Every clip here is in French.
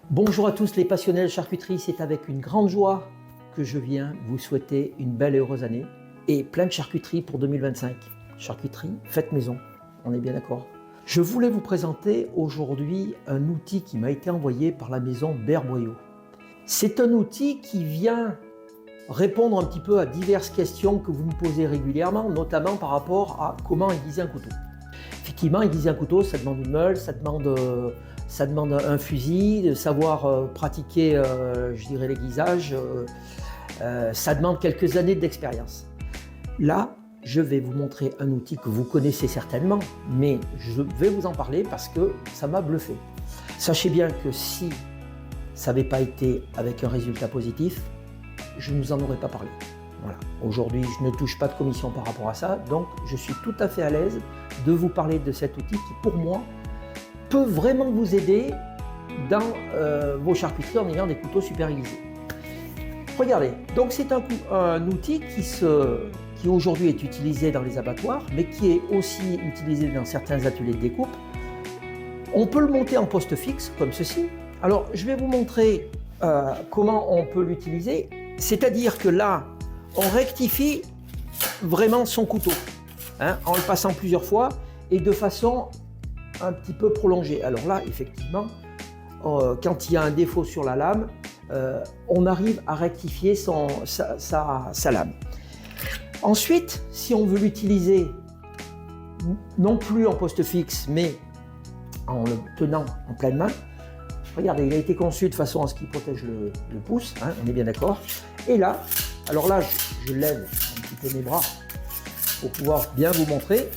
Bonjour à tous les passionnés de charcuterie, c'est avec une grande joie que je viens vous souhaiter une belle et heureuse année et plein de charcuterie pour 2025. Charcuterie, faites maison, on est bien d'accord. Je voulais vous présenter aujourd'hui un outil qui m'a été envoyé par la maison Berboyau. C'est un outil qui vient répondre un petit peu à diverses questions que vous me posez régulièrement, notamment par rapport à comment aiguiser un couteau. Effectivement, aiguiser un couteau, ça demande une meule, ça demande un fusil, de savoir pratiquer, je dirais, l'aiguisage. Ça demande quelques années d'expérience. Là, je vais vous montrer un outil que vous connaissez certainement, mais je vais vous en parler parce que ça m'a bluffé. Sachez bien que si ça n'avait pas été avec un résultat positif, je ne vous en aurais pas parlé. Voilà. Aujourd'hui, je ne touche pas de commission par rapport à ça, donc je suis tout à fait à l'aise de vous parler de cet outil qui, pour moi, peut vraiment vous aider dans vos charcuteries en ayant des couteaux super aiguisés. Regardez, donc c'est un outil qui aujourd'hui est utilisé dans les abattoirs, mais qui est aussi utilisé dans certains ateliers de découpe. On peut le monter en poste fixe, comme ceci. Alors, je vais vous montrer comment on peut l'utiliser. C'est-à-dire que là, on rectifie vraiment son couteau, hein, en le passant plusieurs fois et de façon un petit peu prolongée. Alors là, effectivement, quand il y a un défaut sur la lame, on arrive à rectifier sa lame. Ensuite, si on veut l'utiliser non plus en poste fixe, mais en le tenant en pleine main, regardez, il a été conçu de façon à ce qu'il protège le pouce, hein, on est bien d'accord. Et là, alors là, je lève un petit peu mes bras pour pouvoir bien vous montrer.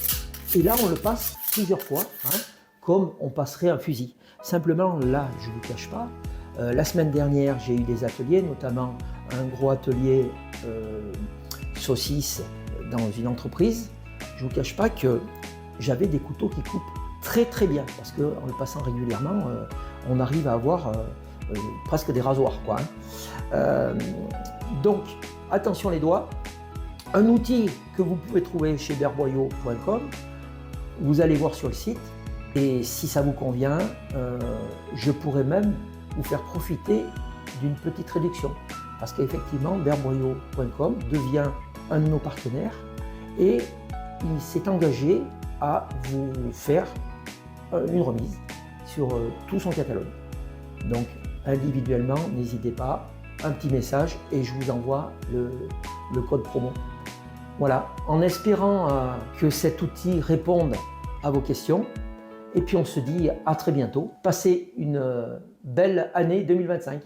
Et là, on le passe plusieurs fois, hein, comme on passerait un fusil. Simplement, là, je ne vous cache pas, la semaine dernière, j'ai eu des ateliers, notamment un gros atelier saucisse dans une entreprise. Je ne vous cache pas que j'avais des couteaux qui coupent très très bien, parce qu'en le passant régulièrement, on arrive à avoir presque des rasoirs, quoi, hein. Donc, attention les doigts. Un outil que vous pouvez trouver chez berboyau.com, vous allez voir sur le site, et si ça vous convient, je pourrais même vous faire profiter d'une petite réduction, parce qu'effectivement, berboyau.com devient un de nos partenaires, et il s'est engagé à vous faire une remise sur tout son catalogue. Donc, individuellement, n'hésitez pas, un petit message et je vous envoie le code promo. Voilà, en espérant que cet outil réponde à vos questions. Et puis on se dit à très bientôt. Passez une belle année 2025.